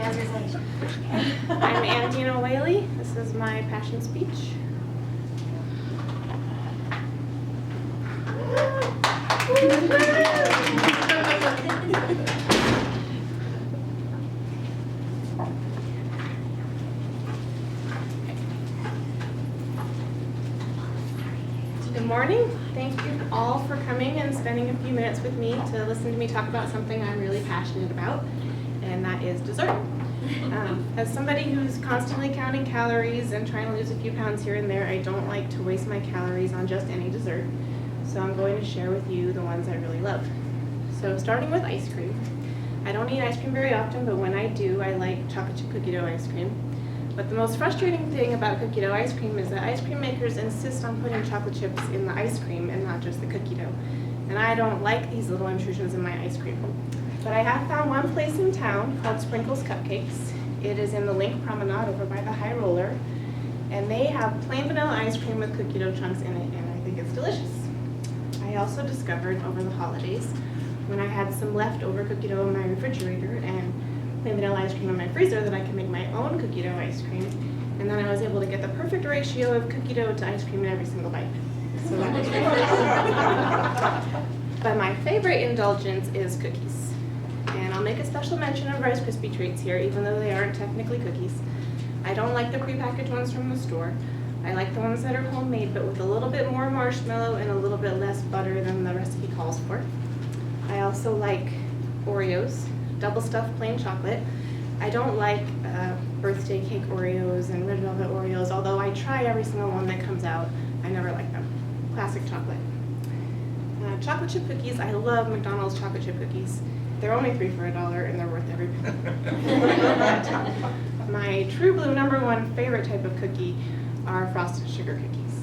I'm Andina Whaley. This is my passion speech. Good morning. Thank you all for coming and spending a few minutes with me to listen to me talk about something I'm really passionate about, and that is dessert. As somebody who's constantly counting calories and trying to lose a few pounds here and there, I don't like to waste my calories on just any dessert. So I'm going to share with you the ones I really love. So starting with ice cream. I don't eat ice cream very often, but when I do, I like chocolate chip cookie dough ice cream. But the most frustrating thing about cookie dough ice cream is that ice cream makers insist on putting chocolate chips in the ice cream and not just the cookie dough. And I don't like these little intrusions in my ice cream. But I have found one place in town called Sprinkles Cupcakes. It is in the Link Promenade over by the High Roller. And they have plain vanilla ice cream with cookie dough chunks in it, and I think it's delicious. I also discovered over the holidays, when I had some leftover cookie dough in my refrigerator and plain vanilla ice cream in my freezer, that I can make my own cookie dough ice cream. And then I was able to get the perfect ratio of cookie dough to ice cream in every single bite. So that was great. But my favorite indulgence is cookies. And I'll make a special mention of Rice Krispie treats here, even though they aren't technically cookies. I don't like the prepackaged ones from the store. I like the ones that are homemade, but with a little bit more marshmallow and a little bit less butter than the recipe calls for. I also like Oreos, double stuffed plain chocolate. I don't like birthday cake Oreos and red velvet Oreos, although I try every single one that comes out. I never like them. Classic chocolate. Chocolate chip cookies. I love McDonald's chocolate chip cookies. They're only 3 for $1 and they're worth every penny. My true blue #1 favorite type of cookie are frosted sugar cookies.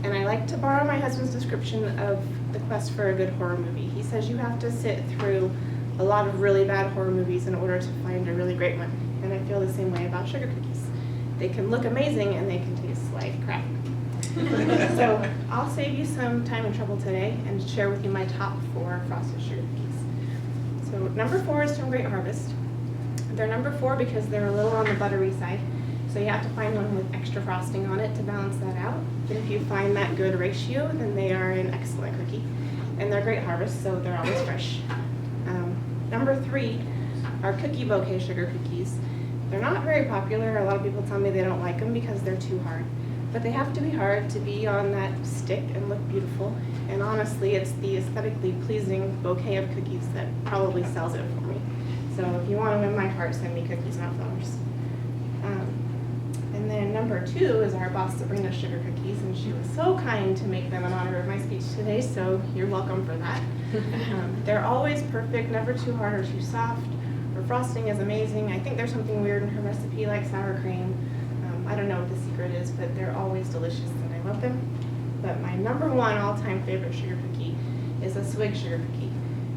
And I like to borrow my husband's description of the quest for a good horror movie. He says you have to sit through a lot of really bad horror movies in order to find a really great one. And I feel the same way about sugar cookies. They can look amazing and they can taste like crap. So I'll save you some time and trouble today and share with you my top 4 frosted sugar cookies. So #4 is from Great Harvest. They're #4 because they're a little on the buttery side. So you have to find one with extra frosting on it to balance that out. But if you find that good ratio, then they are an excellent cookie. And they're Great Harvest, so they're always fresh. #3 are cookie bouquet sugar cookies. They're not very popular. A lot of people tell me they don't like them because they're too hard. But they have to be hard to be on that stick and look beautiful. And honestly, it's the aesthetically pleasing bouquet of cookies that probably sells it for me. So if you want to win my heart, send me cookies, not flowers. And then #2 is our boss Sabrina sugar cookies, and she was so kind to make them in honor of my speech today, so you're welcome for that. They're always perfect, never too hard or too soft. Her frosting is amazing. I think there's something weird in her recipe like sour cream. I don't know what the secret is, but they're always delicious and I love them. But my #1 all-time favorite sugar cookie is a Swig sugar cookie.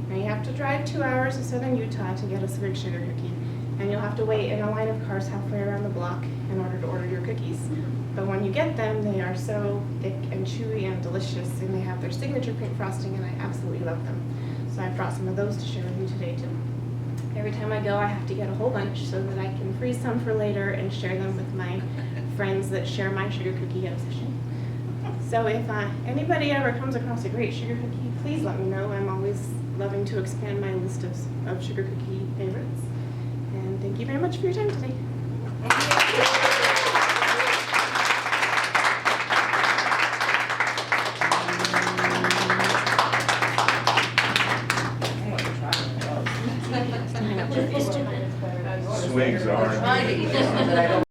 Now you have to drive 2 hours to southern Utah to get a Swig sugar cookie. And you'll have to wait in a line of cars halfway around the block in order to order your cookies. But when you get them, they are so thick and chewy and delicious, and they have their signature pink frosting, and I absolutely love them. So I brought some of those to share with you today too. Every time I go, I have to get a whole bunch so that I can freeze some for later and share them with my friends that share my sugar cookie obsession. So if anybody ever comes across a great sugar cookie, please let me know. I'm always loving to expand my list of sugar cookie favorites. And thank you very much for your time today. Swigs are.